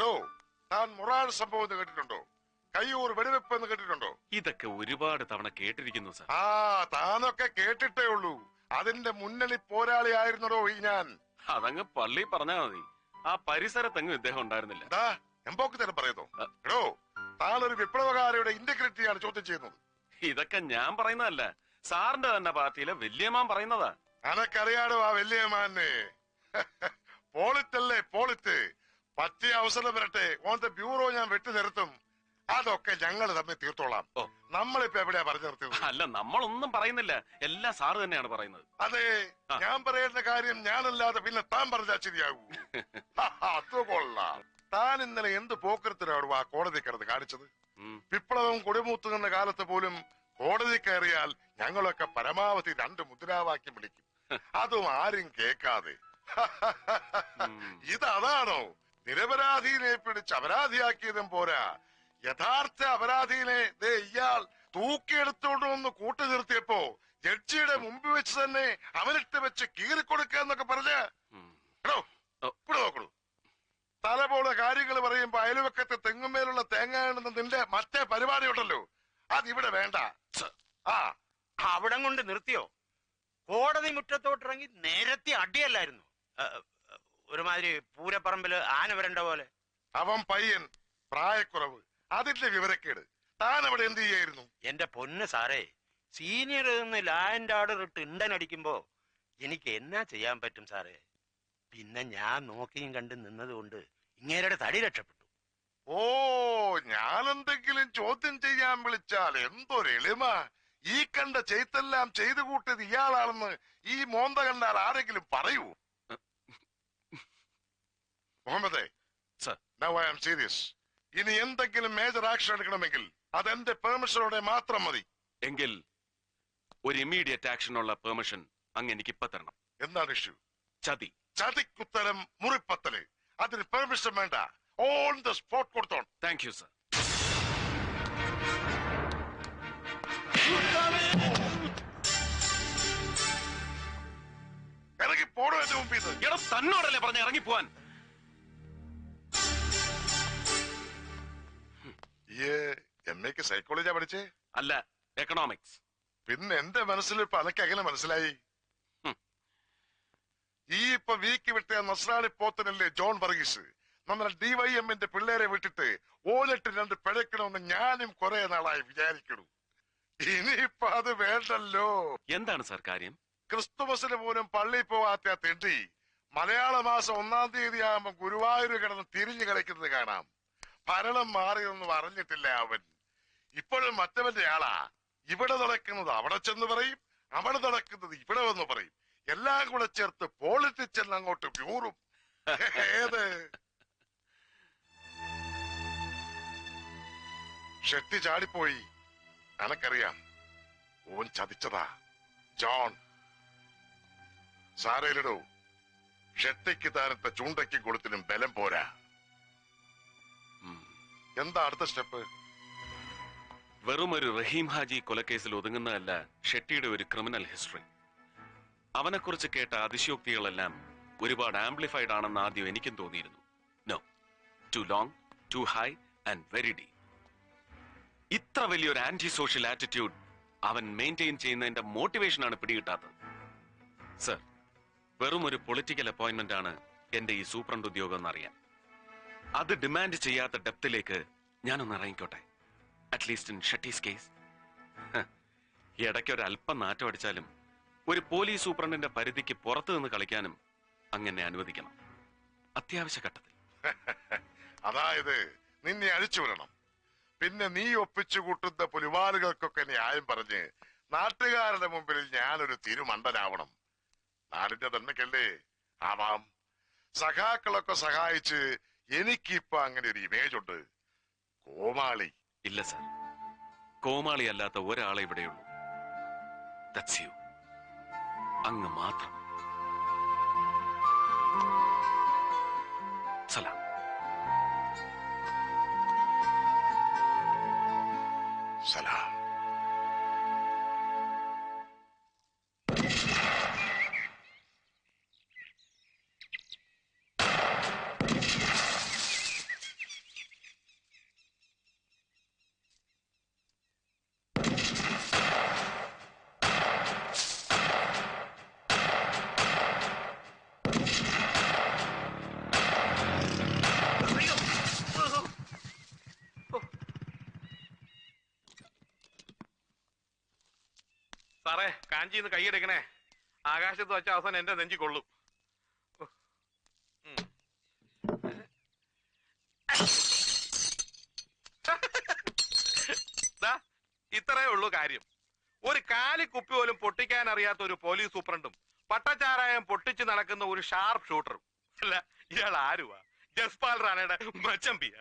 എടോ, താൻ മൊറാൾ സംഭവം എന്ന് കേട്ടിട്ടുണ്ടോ? കയ്യൂർ വെടിവെപ്പ് എന്ന് കേട്ടിട്ടുണ്ടോ? ഇതൊക്കെ ഒരുപാട് തവണ കേട്ടിരിക്കുന്നു സാർ. ആ, താനൊക്കെ കേട്ടിട്ടേ ഉള്ളൂ. അതിന്റെ മുന്നണി പോരാളിയായിരുന്നടോ ഈ ഞാൻ. അതങ്ങ് പള്ളി പറഞ്ഞാ മതി. ആ പരിസരത്തെങ്ങും ഇദ്ദേഹം ഉണ്ടായിരുന്നില്ല. എംപോക്ക് തന്നെ പറയുന്നു. എടോ, താനൊരു വിപ്ലവകാരിയുടെ ഇന്റഗ്രിറ്റിയാണ് ചോദ്യം ചെയ്യുന്നത്. ഇതൊക്കെ ഞാൻ പറയുന്നതല്ല, സാറിന്റെ തന്നെ പാർട്ടിയിലെ വല്യമാൻ പറയുന്നതാ. അനക്കറിയാടോ ആ വല്യമാനെ. പോളിറ്റല്ലേ പോളിറ്റ്. പറ്റിയ അവസരം വരട്ടെ, ഓന്റെ ബ്യൂറോ ഞാൻ വെട്ടി നിർത്തും. അതൊക്കെ ഞങ്ങൾ തമ്മിൽ തീർത്തോളാം. നമ്മളിപ്പോ എവിടെയാ പറഞ്ഞു നിർത്തിയത്? അല്ല, നമ്മളൊന്നും പറയുന്നില്ല, എല്ലാം സാറ് തന്നെയാണ് പറയുന്നത്. അതെ, ഞാൻ പറയുന്ന കാര്യം ഞാനല്ലാതെ പിന്നെ താൻ പറഞ്ഞാൽ ശരിയാകൂ. അത് കൊള്ളാം. താൻ ഇന്നലെ എന്ത് പോക്കരത്തിനാണ് ആ കോടതി കിടന്ന് കാണിച്ചത്? വിപ്ലവം കൊടിമൂത്തുന്ന കാലത്ത് പോലും കോടതി കയറിയാൽ ഞങ്ങളൊക്കെ പരമാവധി 2 മുദ്രാവാക്യം വിളിക്കും. അതും ആരും കേൾക്കാതെ. ഇതാണോ നിരപരാധിനെ പിടിച്ച് അപരാധിയാക്കിയതും പോരാ, യഥാർത്ഥ അപരാധിനെ ഇയാൾ തൂക്കിയെടുത്തോണ്ട് വന്ന് കൂട്ടു നിർത്തിയപ്പോ ജഡ്ജിയുടെ മുമ്പിൽ വെച്ച് തന്നെ അവനിട്ട് വെച്ച് കീറിക്കൊടുക്കുക എന്നൊക്കെ പറഞ്ഞ് ഇവിടെ നോക്കണു. തല പോലെ കാര്യങ്ങൾ പറയുമ്പോ അയൽവക്കത്തെ തെങ്ങുമേലുള്ള തേങ്ങ എന്ന നിന്റെ മറ്റേ പരിപാടി ഉണ്ടല്ലോ, അതിവിടെ വേണ്ട. അവിടം കൊണ്ട് നിർത്തിയോ? കോടതി മുറ്റത്തോട്ടിറങ്ങി നേരത്തെ അടിയല്ലായിരുന്നു? ഒരുമാതിരി പൂരപ്പറമ്പില് ആന വരണ്ട പോലെ. അവൻ പയ്യൻ, പ്രായക്കുറവ്, അതിന്റെ വിവരക്കേട്. താൻ അവിടെ എന്ത് ചെയ്യായിരുന്നു? എന്റെ പൊന്ന് സാറേ, സീനിയർ നിന്ന് ലാൻഡ് ഓർഡർ ഇട്ട് ഇണ്ടനടിക്കുമ്പോ എനിക്ക് എന്നാ ചെയ്യാൻ പറ്റും സാറേ? പിന്നെ ഞാൻ നോക്കിയും കണ്ട് നിന്നതുകൊണ്ട് ഇങ്ങേരുടെ തടി രക്ഷപ്പെട്ടു. ഓ, ഞാനെന്തെങ്കിലും ചോദ്യം ചെയ്യാൻ വിളിച്ചാൽ എന്തൊരു എളിമ! ഈ കണ്ട ചെയ്തെല്ലാം ചെയ്തു കൂട്ടിയത് ഇയാളാണെന്ന് ഈ മോന്ത കണ്ടാൽ ആരെങ്കിലും പറയൂ? മുഹമ്മദേ, നൗ ഐ ആം സീരിയസ്. ഇനി എന്തെങ്കിലും മേജർ ആക്ഷൻ എടുക്കണമെങ്കിൽ അതെന്റെ പെർമിഷനോടെ മാത്രം മതി. എങ്കിൽ ഒരു ഇമ്മീഡിയറ്റ് ആക്ഷനുള്ള പെർമിഷൻ അങ്ങ് എനിക്ക് ഇപ്പൊ തരണം. എന്താണ് ഇഷ്യൂ? ചതി. ചതിക്കുത്തരം മുറിപ്പത്തല്. അതിന് പെർമിഷൻ വേണ്ട, ഓൺ ദ സ്പോട്ട് കൊടുത്തോൺ. Thank you sir. ഇറങ്ങി പോടോ എന്റെ മുമ്പിൽ നിന്ന്. എടോ, തന്നോടല്ലേ പറഞ്ഞ ഇറങ്ങിപ്പോവാൻ? എംഎക്ക് സൈക്കോളജിയാ പഠിച്ചേ? അല്ല, എക്കണോമിക്സ്. പിന്നെ എന്റെ മനസ്സിൽ ഇപ്പൊ അതൊക്കെ എങ്ങനെ മനസ്സിലായി? ഈ ഇപ്പൊ വീക്ക് വിട്ട നസ്രാണി പോത്തനല്ലേ ജോൺ വർഗീസ്, നമ്മുടെ DYMന്റെ പിള്ളേരെ വിട്ടിട്ട് ഓലിട്ട് 2 പിഴക്കണമെന്ന് ഞാനും കുറെ നാളായി വിചാരിക്കണു. ഇനിയിപ്പൊ അത് വേണ്ടല്ലോ. എന്താണ് സാർ കാര്യം? ക്രിസ്തുമസിന് പോലും പള്ളിയിൽ പോവാത്ത തെണ്ടി മലയാള മാസം 1-ാം തീയതി ആകുമ്പോ ഗുരുവായൂർ കിടന്ന് തിരിഞ്ഞു കളിക്കുന്നത് കാണാം. ഭരണം മാറിയൊന്നും അറിഞ്ഞിട്ടില്ല അവൻ. ഇപ്പോഴും മറ്റവന്റെ ആളാ. ഇവിടെ നടക്കുന്നത് അവിടെ ചെന്ന് പറയും, അവിടെ നടക്കുന്നത് ഇവിടെ വന്ന് പറയും. എല്ലാം കൂടെ ചേർത്ത് പോളിറ്റിക്സ് എന്ന് അങ്ങോട്ട് വ്യൂറും. ഏത് ഷെട്ടി ചാടിപ്പോയി, എനക്കറിയാം. ഓൻ ചതിച്ചതാ ജോൺ. സാരയിലിടൂ, ഷെട്ടിക്ക് താനത്തെ ചൂണ്ടയ്ക്കും കൊളുത്തിനും ബലം പോരാ. എന്താ അടുത്ത സ്റ്റെപ്പ്? വെറും ഒരു റഹീം ഹാജി കൊലക്കേസിൽ ഒതുങ്ങുന്നതല്ല ഷെട്ടിയുടെ ഒരു ക്രിമിനൽ ഹിസ്റ്ററി. അവനെക്കുറിച്ച് കേട്ട അതിശയോക്തികളെല്ലാം ഒരുപാട് ആംപ്ലിഫൈഡ് ആണെന്ന് ആദ്യം എനിക്കും തോന്നിയിരുന്നു. No, too long, too high and very deep. ഇത്ര വലിയൊരു ആന്റി സോഷ്യൽ ആറ്റിറ്റ്യൂഡ് അവൻ മെയിൻറ്റെയിൻ ചെയ്യുന്നതിന്റെ മോട്ടിവേഷനാണ് പിടികിട്ടാത്തത്. സർ, വെറും ഒരു പൊളിറ്റിക്കൽ അപ്പോയിന്റ്മെന്റ് ആണ് എന്റെ ഈ സൂപ്രണ്ട് ഉദ്യോഗം എന്നറിയാൻ. അത് ഡിമാൻഡ് ചെയ്യാത്ത ഡെപ്തിലേക്ക് ഞാനൊന്ന് ഇറങ്ങിക്കോട്ടെ, അറ്റ്ലീസ്റ്റ് ഇൻ ഷെട്ടീസ് കേസ്. ഇടയ്ക്കൊരു അല്പം നാറ്റം അടിച്ചാലും ഒരു പോലീസ് സൂപ്രണ്ടിന്റെ പരിധിക്ക് പുറത്തു നിന്ന് കളിക്കാനും അങ്ങനെ അനുവദിക്കണം, അത്യാവശ്യ ഘട്ടത്തിൽ. അതായത് നിന്നെ അഴിച്ചു വിടണം. പിന്നെ നീ ഒപ്പിച്ചു കൂട്ടുന്ന പുലിവാലുകൾക്കൊക്കെ ന്യായം പറഞ്ഞ് നാട്ടുകാരുടെ മുമ്പിൽ ഞാനൊരു തിരുമണ്ടനാവണം. നാടിന്റെ തന്നെക്കല്ലേ ആവാം. സഖാക്കളൊക്കെ സഹായിച്ച് എനിക്കിപ്പോ അങ്ങനെ ഒരു ഇമേജ് ഉണ്ട്. കോമാളി ഇല്ല സർ, കോമാളി അല്ലാത്ത ഒരാളെ ഇവിടെയുള്ളൂ. That's U. അങ്ങ് മാത്രം. സലാം. സലാം. സാറേ കാഞ്ചിന്ന് കൈയെടുക്കണേ. ആകാശത്ത് വെച്ച അവസാനം എന്റെ നെഞ്ചി കൊള്ളും. ഇത്രയേ ഉള്ളൂ കാര്യം. ഒരു കാലിക്കുപ്പി പോലും പൊട്ടിക്കാൻ അറിയാത്ത ഒരു പോലീസ് സൂപ്രണ്ടും പട്ടച്ചാരായം പൊട്ടിച്ച് നടക്കുന്ന ഒരു ഷാർപ്പ് ഷൂട്ടറും. അല്ല, ഇയാൾ ആരുവാ? ജസ്പാൽ റാണയുടെ മച്ചമ്പിയ.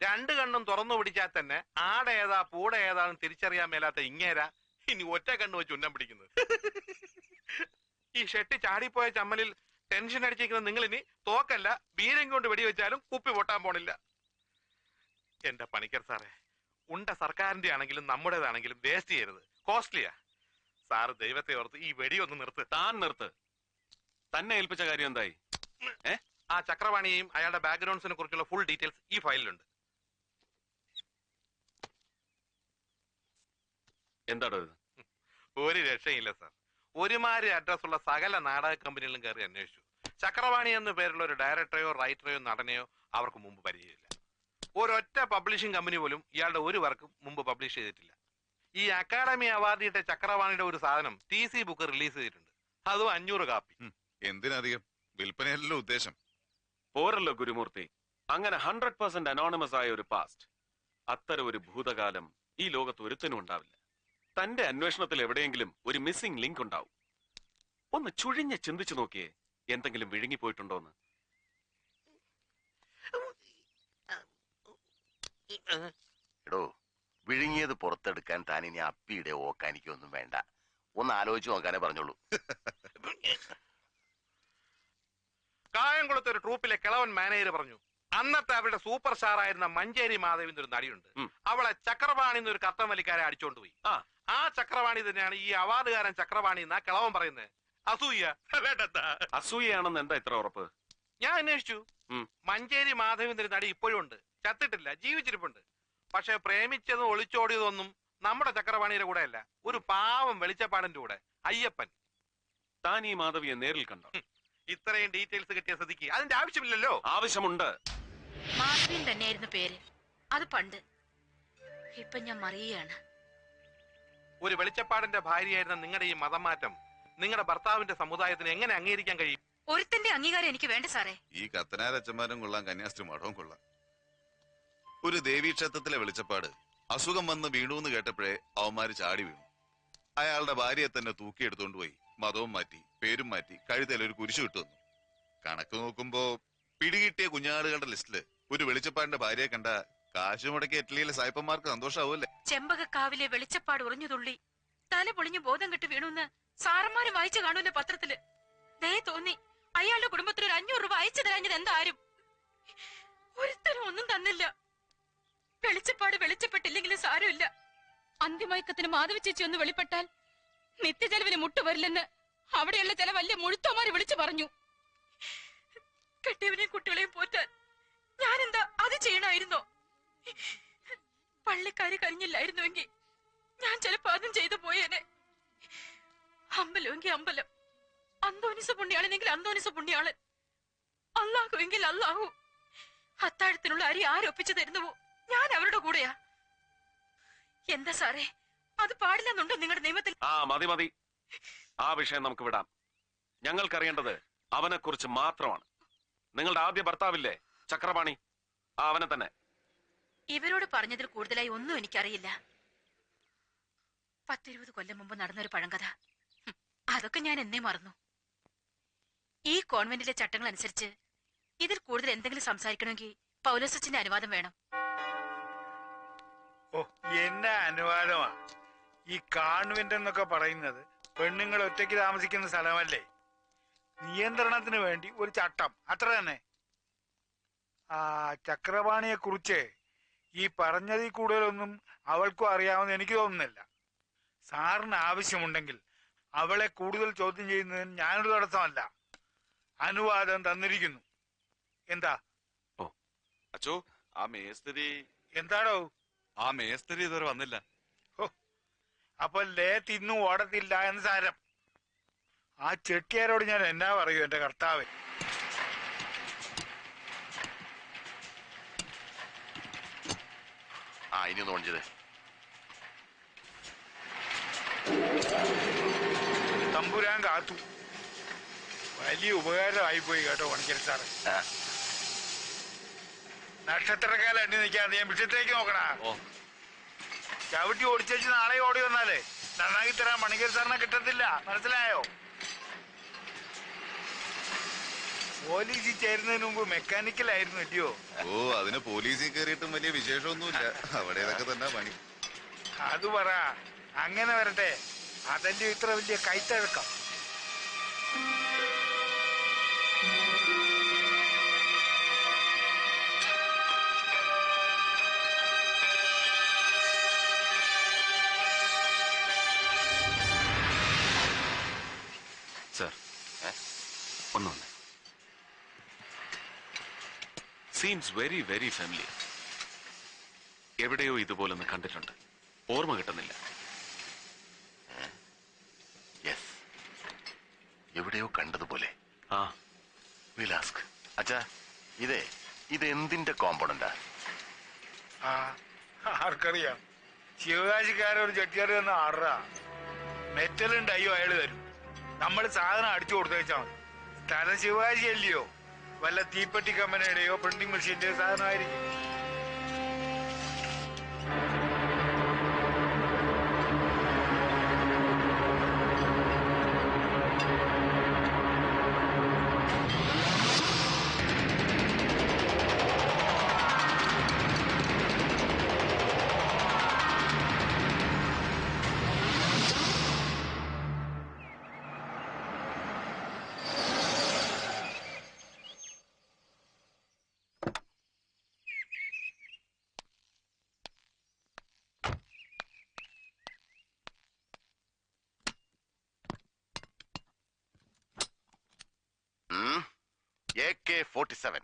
രണ്ടു കണ്ണും തുറന്നു പിടിച്ചാൽ തന്നെ ആടേതാ പൂട ഏതാണെന്ന് തിരിച്ചറിയാൻ മേലാത്ത ഇങ്ങേരാ ഇനി ഒറ്റ കണ്ണ് വെച്ച് ഉന്നം പിടിക്കുന്നത്. ഈ ഷെട്ടി ചാടിപ്പോയ ചമ്മലിൽ ടെൻഷൻ അടിച്ചിരിക്കുന്ന നിങ്ങൾ ഇനി തോക്കല്ല വീരം കൊണ്ട് വെടിവെച്ചാലും കുപ്പി പൊട്ടാൻ പോണില്ല. എന്റെ പണിക്കർ സാറേ, ഉണ്ട സർക്കാരിന്റെ ആണെങ്കിലും നമ്മുടേതാണെങ്കിലും വേസ്റ്റ് ചെയ്യരുത്. കോസ്റ്റ്ലിയാ. സാറ് ദൈവത്തെ ഓർത്ത് ഈ വെടി ഒന്ന് നിർത്ത്. താൻ നിർത്ത്. തന്നെ ഏൽപ്പിച്ച കാര്യം എന്തായി? ആ ചക്രവാണിയെയും അയാളുടെ ബാക്ക്ഗ്രൗണ്ട്സിനെ കുറിച്ചുള്ള ഫുൾ ഡീറ്റെയിൽസ് ഈ ഫയലിലുണ്ട്. എന്താടോ ഇത്? ഒരു രക്ഷയില്ല സാർ. ഒരുമാതിരി അഡ്രസ് ഉള്ള സകല നാടക കമ്പനികളും കയറി അന്വേഷിച്ചു. ചക്രവാണി എന്ന പേരുള്ള ഒരു ഡയറക്ടറെയോ റൈറ്ററെയോ നടനെയോ അവർക്ക് മുമ്പ് പരിചയമില്ല. ഒരൊറ്റ പബ്ലിഷിംഗ് കമ്പനി പോലും ഇയാളുടെ ഒരു വർക്കും മുമ്പ് പബ്ലിഷ് ചെയ്തിട്ടില്ല. ഈ അക്കാഡമി അവാർഡ് കിട്ടിയ ചക്രവാണിയുടെ ഒരു സാധനം TC ബുക്ക് റിലീസ് ചെയ്തിട്ടുണ്ട്. അതും 500 കാപ്പി. എന്തിനധികം? വിൽപ്പനയല്ലോ ഉദ്ദേശം. പോരല്ലോ ഗുരുമൂർത്തി. അങ്ങനെ 100% അനോണിമസ് ആയ ഒരു പാസ്റ്റ്, അത്തരം ഒരു ഭൂതകാലം ഈ ലോകത്ത് ഒരുത്തനും ഉണ്ടാവില്ല. തന്റെ അന്വേഷണത്തിൽ എവിടെയെങ്കിലും ഒരു മിസ്സിംഗ് ലിങ്ക് ഉണ്ടാവും. ഒന്ന് ചുഴിഞ്ഞ് ചിന്തിച്ചു നോക്കിയേ, എന്തെങ്കിലും വിഴുങ്ങിപ്പോയിട്ടുണ്ടോന്ന്. എടോ, വിഴുങ്ങിയത് പുറത്തെടുക്കാൻ താൻ ഇനി അപ്പിയുടെ ഓക്കാനിക്കൊന്നും വേണ്ട. ഒന്ന് ആലോചിച്ച് നോക്കാനേ പറഞ്ഞോളൂ. കായംകുളത്ത് ഒരു ട്രൂപ്പിലെ കിളവൻ മാനേജർ പറഞ്ഞു, അന്നത്തെ അവരുടെ സൂപ്പർ സ്റ്റാർ ആയിരുന്ന മഞ്ചേരി മാധവിന്റെ ഒരു നടിയുണ്ട്, അവളെ ചക്രവാണി എന്നൊരു കത്തം വലിക്കാരെ അടിച്ചോണ്ട് പോയി. ആ ചക്രവാണി തന്നെയാണ് ഈ അവാർഡുകാരൻ ചക്രവാണി എന്നാ കിളവൻ പറയുന്നത്. അസൂയ. അസൂയാണെന്ന് എന്താ ഇത്ര ഉറപ്പ്? ഞാൻ അന്വേഷിച്ചു. മഞ്ചേരി മാധവിന്റെ നടി ഇപ്പോഴും ഉണ്ട്. ചത്തിട്ടില്ല, ജീവിച്ചിരിപ്പുണ്ട്. പക്ഷെ പ്രേമിച്ചതും ഒളിച്ചോടിയതൊന്നും നമ്മുടെ ചക്രവാണിയുടെ കൂടെ അല്ല, ഒരു പാവം വെളിച്ചപ്പാടന്റെ കൂടെ, അയ്യപ്പൻ. താൻ ഈ മാധവിയെ നേരിൽ കണ്ടോ? ഇത്രയും ഡീറ്റെയിൽസ് കിട്ടിയ സ്ഥിതിക്ക് അതിന്റെ ആവശ്യമില്ലല്ലോ. ആവശ്യമുണ്ട്. മാധവിൻ തന്നെയായിരുന്നു പേര്. അത് പണ്ട്. ഇപ്പൊ ഞാൻ മറിയാണ്. ഒരു വെളിച്ചപ്പാടിന്റെ ഭാര്യയായിരുന്ന നിങ്ങളുടെ ഈ മതം മാറ്റം നിങ്ങളുടെ ഭർത്താവിന്റെ സമുദായത്തിന് എങ്ങനെ അംഗീകരിക്കാൻ കഴിയും? ഒരുത്തന്റെ അംഗീകാരം എനിക്ക് വേണ്ട സാറേ. ഈ കത്തനാരച്ചന്മാരും കൊള്ളാം, കന്യാസ്ത്രീ മഠവും കൊള്ളാം. ഒരു ദേവീക്ഷേത്രത്തിലെ വെളിച്ചപ്പാട് അസുഖം വന്ന് വീണൂന്ന് കേട്ടപ്പോഴേ അവന്മാര് ചാടി വീണു. അയാളുടെ ഭാര്യയെ തന്നെ തൂക്കിയെടുത്തോണ്ട് പോയി മതവും മാറ്റി പേരും മാറ്റി കഴുത്തേലൊരു കുരിശു ഇട്ടു വന്നു. കണക്ക് നോക്കുമ്പോ പിടികിട്ടിയ കുഞ്ഞാടുകളുടെ ലിസ്റ്റില് ഒരു വെളിച്ചപ്പാടിന്റെ ഭാര്യയെ കണ്ട കാശു മുടക്കി ഇറ്റലിയിലെ സായിപ്പന്മാർക്ക് സന്തോഷാവൂല്ലേ? ചെമ്പകക്കാവിലെ വെളിച്ചപ്പാട് ഉറഞ്ഞു തുള്ളി തല പൊളിഞ്ഞു ബോധം കെട്ട് വീണുന്ന് സാറന്മാര് വായിച്ചു കാണൂല്ലേ പത്രത്തില്. ദേ തോന്നി അയാളുടെ കുടുംബത്തിന് ഒരു 500 രൂപ അയച്ചു തരാഞ്ഞത് എന്താരും. ഒരുത്തരും ഒന്നും തന്നില്ല. വെളിച്ചപ്പാട് വെളിച്ചപ്പെട്ടില്ലെങ്കിലും സാരമില്ല, അന്തിമയക്കത്തിന് മാധവി ചേച്ചി ഒന്ന് വെളിപ്പെട്ടാൽ നിത്യചെലവിന് മുട്ടുവരില്ലെന്ന് അവിടെയുള്ള ചില വലിയ മുഴുത്തോമാര് വിളിച്ചു പറഞ്ഞു. കെട്ടിയവനെയും കുട്ടികളെയും പോറ്റാൻ ഞാനെന്താ അത് ചെയ്യണമായിരുന്നോ? പള്ളിക്കാര് കഴിഞ്ഞില്ലായിരുന്നുവെങ്കിൽ ഞാൻ ചിലപ്പോ അതും ചെയ്തു പോയേനെ. അമ്പലമെങ്കിൽ അമ്പലം, അന്തോനിസ പുണ്യാളനെങ്കിൽ അന്തോനിസ പുണ്യാളൻ, അല്ലാഹു എങ്കിൽ അല്ലാഹു. അത്താഴത്തിനുള്ള അരി ആരൊപ്പിച്ചു തരുന്നുവോ ഞാൻ അവരുടെ കൂടെയാ. എന്താ സാറേ, അത് പാടില്ലെന്നുണ്ടോ നിങ്ങളുടെ നിയമത്തിൽ? മതി മതി, ആ വിഷയം നമുക്ക് വിടാം. ഞങ്ങൾക്കറിയേണ്ടത് അവനെ കുറിച്ച് മാത്രമാണ്. നിങ്ങളുടെ ആദ്യ ഭർത്താവില്ലേ ചക്രപാണി, അവനെ തന്നെ. ഇവരോട് പറഞ്ഞതിൽ കൂടുതലായി ഒന്നും എനിക്കറിയില്ല. 10-20 കൊല്ലം മുമ്പ് നടന്നൊരു പഴങ്കഥ, അതൊക്കെ ഞാൻ എന്നേ മറന്നു. ഈ കോൺവെന്റിലെ ചട്ടങ്ങൾ അനുസരിച്ച് ഇതിൽ കൂടുതൽ എന്തെങ്കിലും സംസാരിക്കണമെങ്കിൽ പൗലോസച്ചന്റെ അനുവാദം വേണം. ഓ, എന്നെ അനുവാദമാ? ഈ കോൺവെന്റ് എന്നൊക്കെ പറയുന്നത് പെണ്ണുങ്ങൾ ഒറ്റയ്ക്ക് താമസിക്കുന്ന സ്ഥലമല്ലേ? നിയന്ത്രണത്തിന് വേണ്ടി ഒരു ചട്ടം, അത്ര തന്നെ. ആ ചക്രപാണിയെ കുറിച്ച് ഈ പറഞ്ഞതിൽ കൂടുതലൊന്നും അവൾക്കും അറിയാമെന്ന് എനിക്ക് തോന്നുന്നില്ല. സാറിന് ആവശ്യമുണ്ടെങ്കിൽ അവളെ കൂടുതൽ ചോദ്യം ചെയ്യുന്നതിന് ഞാനൊരു തടസ്സമല്ല. അനുവാദം തന്നിരിക്കുന്നു. എന്താ? ഓ അച്ചോ, ആ മേസ്തിരി എന്താടോ? ആ മേസ്തിരി ഇതുവരെ വന്നില്ല. അപ്പൊ ലേ തിന്നു ഓടത്തില്ല എന്ന് സാരം. ആ ചെട്ടിയാരോട് ഞാൻ എന്നാ പറയൂ എന്റെ കർത്താവേ. ആ ഇനി ഒന്ന് ഓൺ ചെയ്തേ. തമ്പുരാൻ കാത്തു. വലിയ ഉപകാരമായിപ്പോയി കേട്ടോ പണിക്കർ സാറ്. നക്ഷത്രക്കാലം എണ്ണി നിൽക്കാതെ ഞാൻ വിഷയത്തേക്ക് നോക്കണ. ചവിട്ടി ഓടിച്ചു നാളെ ഓടി വന്നാലേ നന്നാക്കി തരാൻ പണിക്കർ സാറിനെ കിട്ടത്തില്ല, മനസ്സിലായോ? പോലീസിൽ ചേരുന്നതിന് മുമ്പ് മെക്കാനിക്കലായിരുന്നു ഇല്ലയോ? ഓ, അതിന് പോലീസിൽ കയറിയിട്ടും വലിയ വിശേഷമൊന്നുമില്ല. അവിടെ ഇതൊക്കെ തന്നെ പണി. അത് പറ. അങ്ങനെ വരട്ടെ. അതല്ലേ ഇത്ര വലിയ കൈത്തഴക്കം. സർ, ഒന്നൊന്ന്. Seems very very familiar. എവിടെയോ ഇതുപോലൊന്ന് കണ്ടിട്ടുണ്ട്, ഓർമ്മ കിട്ടുന്നില്ല. എവിടെയോ കണ്ടതുപോലെ. ആ, വിലാസ്ക് അച്ഛാ, ഇത് എന്തിന്റെ കോമ്പൗണ്ടാ? ആർക്കറിയാം. ശിവകാശിക്കാരൊരു ചെട്ടിയാറ് തന്ന ആറാ. മെറ്റലും ഡൈയോ അയാള് തരും. നമ്മൾ സാധനം അടിച്ചു കൊടുത്തേച്ചാ മതി. സ്ഥലം ശിവകാശി അല്ലയോ? വല്ല തീപ്പെട്ടി കമ്പനിയുടെയോ പ്രിന്റിംഗ് മെഷീന്റെയോ സാധനമായിരിക്കും. AK-47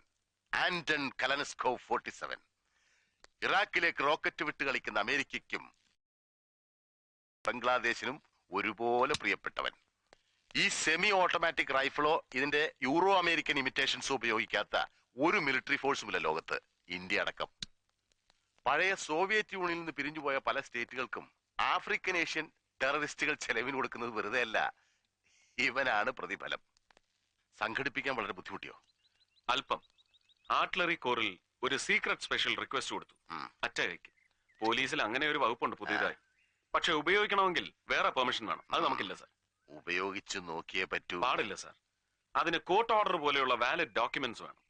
Anton Kalashnikov 47. ഇറാഖിലേക്ക് റോക്കറ്റ് വിട്ട് കളിക്കുന്ന അമേരിക്കയ്ക്കും ബംഗ്ലാദേശിനും ഒരുപോലെ പ്രിയപ്പെട്ടവൻ. ഈ സെമി ഓട്ടോമാറ്റിക് റൈഫിളോ ഇതിന്റെ യൂറോ അമേരിക്കൻ ഇമിറ്റേഷൻസോ ഉപയോഗിക്കാത്ത ഒരു മിലിറ്ററി ഫോഴ്സുമില്ല ലോകത്ത്, ഇന്ത്യ അടക്കം. പഴയ സോവിയറ്റ് യൂണിയനിൽ നിന്ന് പിരിഞ്ഞുപോയ പല സ്റ്റേറ്റുകൾക്കും ആഫ്രിക്കൻ ഏഷ്യൻ ടെററിസ്റ്റുകൾ ചെലവിന് കൊടുക്കുന്നത് വെറുതെ അല്ല, ഇവനാണ് പ്രതിഫലം. സംഘടിപ്പിക്കാൻ വളരെ ബുദ്ധിമുട്ടിയോ? അല്പം. ആർട്ടിലറി കോറിൽ ഒരു സീക്രട്ട് സ്പെഷ്യൽ റിക്വസ്റ്റ് കൊടുത്തു, അറ്റാക്ക്. പോലീസിൽ അങ്ങനെ ഒരു വകുപ്പുണ്ട് പുതിയതായി. പക്ഷെ ഉപയോഗിക്കണമെങ്കിൽ വേറെ പെർമിഷൻ വേണം. അത് നമുക്കില്ല സാർ. ഉപയോഗിച്ചു നോക്കിയേ പറ്റൂ. പാടില്ല സാർ. അതിന് കോർട്ട് ഓർഡർ പോലെയുള്ള വാലിഡ് ഡോക്യുമെന്റ്സ് വേണം.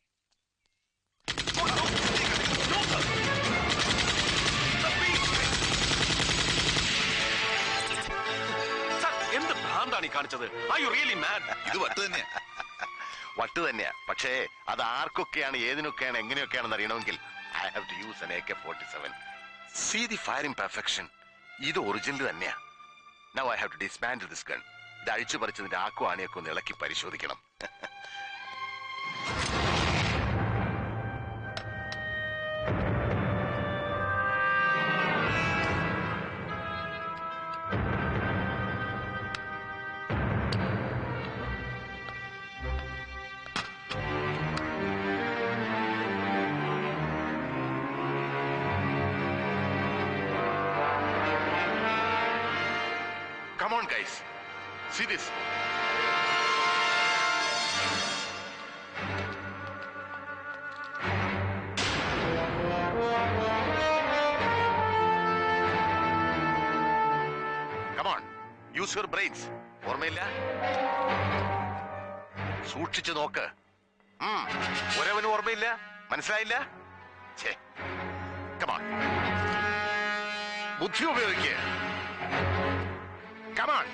എന്ത് ഭ്രാന്താണ് ഈ കാണിച്ചത്? Are you really mad? ഇത് വട്ട് തന്നെയാ. വട്ട് തന്നെയാ. പക്ഷേ അത് ആർക്കൊക്കെയാണ്, ഏതിനൊക്കെയാണ്, എങ്ങനെയൊക്കെയാണെന്ന് അറിയണമെങ്കിൽ I have to use an AK-47. See the firing perfection. ഇത് ഒറിജിനൽ തന്നെയാ. Now I have to dismantle this gun. ഇത് അഴിച്ചു പറിച്ചതിന്റെ ആക്കോ ആണിയൊക്കെ ഒന്ന് ഇളക്കി പരിശോധിക്കണം. Come on, guys. See this. Come on. Use your brains. ഓർമ്മയില്ല? സൂക്ഷിച്ചു നോക്ക്. ഒരവനും ഓർമ്മയില്ല? മനസ്സിലായില്ല? ഛേ. Come on. ബുദ്ധി ഉപയോഗിക്കുക. Come on.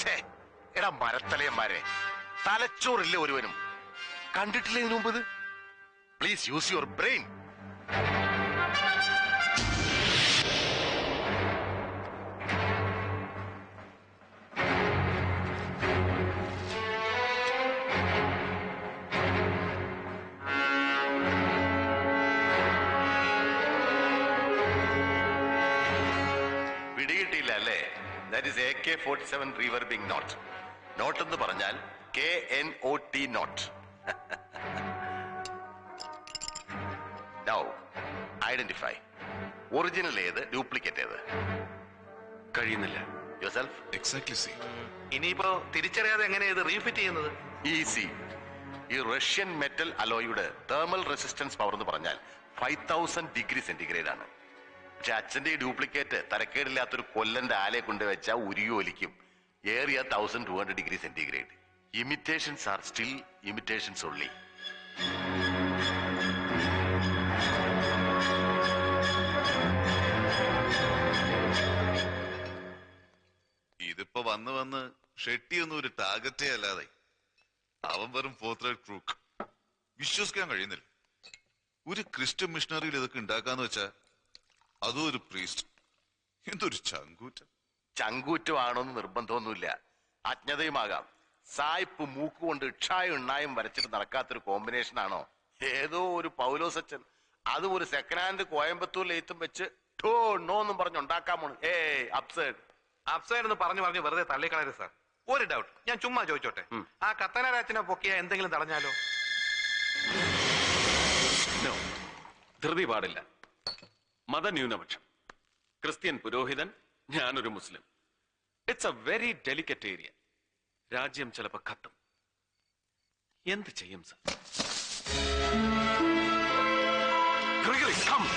ഛേ, എടാ മരത്തലയന്മാരെ, തലച്ചോറില്ല ഒരുവനും. കണ്ടിട്ടില്ല ഇതിനു മുമ്പ്? Please use your brain. പിടികിട്ടിയില്ല അല്ലേ? That is AK-47 reverbing knot. Not എന്ന് പറഞ്ഞാൽ KNOT not. Now, identify original ഏത്, ഡ്യൂപ്ലിക്കേറ്റ് ഏത്? കഴിയുന്നില്ല. യുവർസെൽഫ്? Exactly see. ഇനിയിപ്പോ തിരിച്ചറിയാതെ എങ്ങനെയാ ഇത് റീഫിറ്റ് ചെയ്യുന്നത്? ഈസി. ഈ റഷ്യൻ മെറ്റൽ അലോയുടെ തേർമൽ റെസിസ്റ്റൻസ് പവർ എന്ന് പറഞ്ഞാൽ 5000 ഡിഗ്രി സെന്റിഗ്രേഡ് ആണ്. പക്ഷെ അച്ഛന്റെ ഈ ഡ്യൂപ്ലിക്കേറ്റ് തരക്കേടില്ലാത്തൊരു കൊല്ലന്റെ ആലയെ കൊണ്ടുവച്ചാൽ ഉരുയൊലിക്കും. ഏറിയ 1200 degree centigrade. Imitations are still imitations only. ഇതിപ്പോ വന്ന് വന്ന് ഷെട്ടിയൊന്നും ഒരു ടാർഗറ്റേ അല്ലാതെ അവൻ വെറും ഫോർത്ത് റേറ്റ് ക്രൂക്ക്. വിശ്വസിക്കാൻ കഴിയുന്നില്ല. ഒരു ക്രിസ്ത്യൻ മിഷണറിയിൽ ഇതൊക്കെ ഉണ്ടാക്കാന്ന് വെച്ചാ അതും ഒരു പ്രീസ്റ്റ്. എന്തൊരു ചങ്കൂറ്റം. ചങ്കൂറ്റമാണോന്ന് നിർബന്ധമൊന്നുമില്ല, അജ്ഞതയുമാകാം. സായിപ്പ് മൂക്കുകൊണ്ട് ഇക്ഷായും എണ്ണായും വരച്ചിട്ട് നടക്കാത്തൊരു കോമ്പിനേഷൻ ആണോ ഏതോ ഒരു പൗലോസച്ചൻ അതും ഒരു സെക്കൻഡ് ഹാൻഡ് കോയമ്പത്തൂർ ലെയ്ത്തും വെച്ച് നോന്നും പറഞ്ഞുണ്ടാക്കാമോ? അപ്സൈഡ് എന്ന് പറഞ്ഞു വെറുതെ തള്ളിക്കളയരുത് സാർ. ഒരു ഡൗട്ട്, ഞാൻ ചുമ്മാ ചോദിച്ചോട്ടെ. ആ കത്തനാരാച്ചനെ പൊക്കിയ എന്തെങ്കിലും തടഞ്ഞാലോ? No. ധൃതി പാടില്ല. മതന്യൂനപക്ഷം, ക്രിസ്ത്യൻ പുരോഹിതൻ, ഞാനൊരു Muslim. It's a very delicate area. രാജ്യം ചിലപ്പോ കത്തും. എന്ത് ചെയ്യും സർ? Gregory, come.